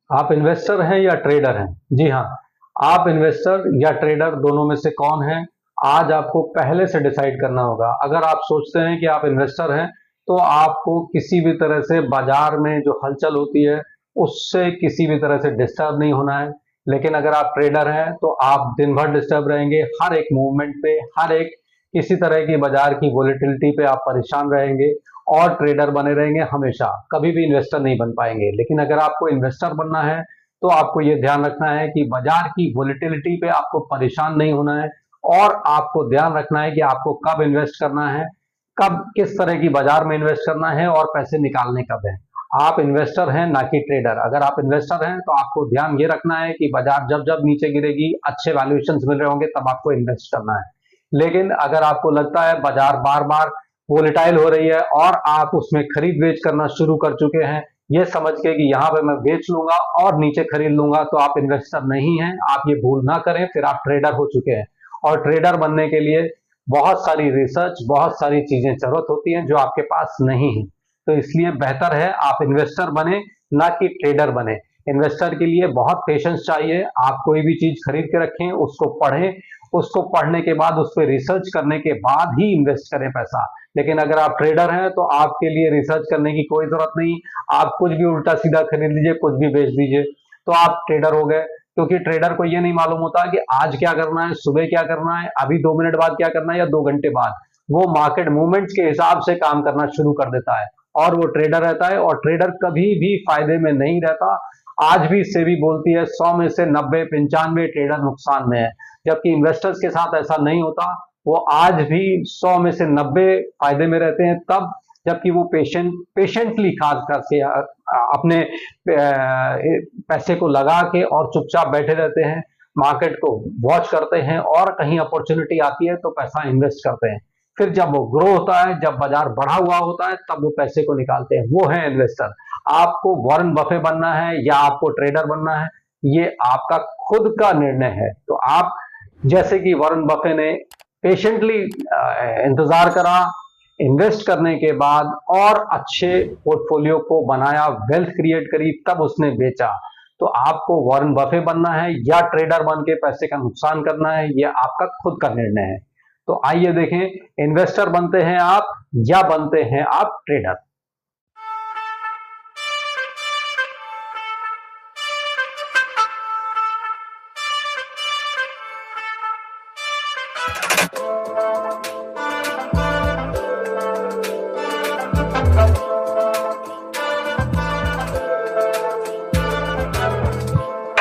आप इन्वेस्टर हैं या ट्रेडर हैं? जी हाँ, आप इन्वेस्टर या ट्रेडर दोनों में से कौन हैं? आज आपको पहले से डिसाइड करना होगा। अगर आप सोचते हैं कि आप इन्वेस्टर हैं, तो आपको किसी भी तरह से बाजार में जो हलचल होती है, उससे किसी भी तरह से डिस्टर्ब नहीं होना है। लेकिन अगर आप ट्रेडर हैं, तो आप दिन भर डिस्टर्ब रहेंगे, हर एक मूवमेंट पे, हर एक किसी तरह की बाजार की वॉलेटिलिटी पे आप परेशान रहेंगे और ट्रेडर बने रहेंगे हमेशा, कभी भी इन्वेस्टर नहीं बन पाएंगे। लेकिन अगर आपको इन्वेस्टर बनना है, तो आपको ये ध्यान रखना है कि बाजार की वॉलेटिलिटी पे आपको परेशान नहीं होना है और आपको ध्यान रखना है कि आपको कब इन्वेस्ट करना है, कब किस तरह की बाजार में इन्वेस्ट करना है और पैसे निकालने कब है। आप इन्वेस्टर हैं ना कि ट्रेडर। अगर आप इन्वेस्टर हैं, तो आपको ध्यान ये रखना है कि बाजार जब जब नीचे गिरेगी, अच्छे वैल्यूएशंस मिल रहे होंगे, तब आपको इन्वेस्ट करना है। लेकिन अगर आपको लगता है बाजार बार बार वोलेटाइल हो रही है और आप उसमें खरीद बेच करना शुरू कर चुके हैं, ये समझ के कि यहाँ पे मैं बेच लूंगा और नीचे खरीद लूंगा, तो आप इन्वेस्टर नहीं हैं। आप ये भूल ना करें, फिर आप ट्रेडर हो चुके हैं। और ट्रेडर बनने के लिए बहुत सारी रिसर्च, बहुत सारी चीजें जरूरत होती हैं जो आपके पास नहीं है। तो इसलिए बेहतर है आप इन्वेस्टर बने, ना कि ट्रेडर बने। इन्वेस्टर के लिए बहुत पेशेंस चाहिए। आप कोई भी चीज खरीद के रखें, उसको पढ़ें, उसको पढ़ने के बाद उस पर रिसर्च करने के बाद ही इन्वेस्ट करें पैसा। लेकिन अगर आप ट्रेडर हैं, तो आपके लिए रिसर्च करने की कोई जरूरत नहीं। आप कुछ भी उल्टा सीधा खरीद लीजिए, कुछ भी बेच दीजिए, तो आप ट्रेडर हो गए। क्योंकि ट्रेडर को ये नहीं मालूम होता कि आज क्या करना है, सुबह क्या करना है, अभी 2 मिनट बाद क्या करना है या 2 घंटे बाद। वो मार्केट मूवमेंट्स के हिसाब से काम करना शुरू कर देता है और वो ट्रेडर रहता है। और ट्रेडर कभी भी फायदे में नहीं रहता। आज भी सेबी बोलती है 100 में से 90 95 ट्रेडर नुकसान में है, जबकि इन्वेस्टर्स के साथ ऐसा नहीं होता। वो आज भी 100 में से 90 फायदे में रहते हैं तब, जबकि वो पेशेंटली खास करके अपने पैसे को लगा के और चुपचाप बैठे रहते हैं, मार्केट को वॉच करते हैं और कहीं अपॉर्चुनिटी आती है तो पैसा इन्वेस्ट करते हैं। फिर जब वो ग्रो होता है, जब बाजार बढ़ा हुआ होता है, तब वो पैसे को निकालते हैं। वो है इन्वेस्टर। आपको वॉरेन बफे बनना है या आपको ट्रेडर बनना है, ये आपका खुद का निर्णय है। तो आप जैसे कि वॉरेन बफे ने पेशेंटली इंतजार करा, इन्वेस्ट करने के बाद और अच्छे पोर्टफोलियो को बनाया, वेल्थ क्रिएट करी, तब उसने बेचा। तो आपको वॉरेन बफे बनना है या ट्रेडर बन के पैसे का नुकसान करना है, यह आपका खुद का निर्णय है। तो आइए देखें, इन्वेस्टर बनते हैं आप या बनते हैं आप ट्रेडर।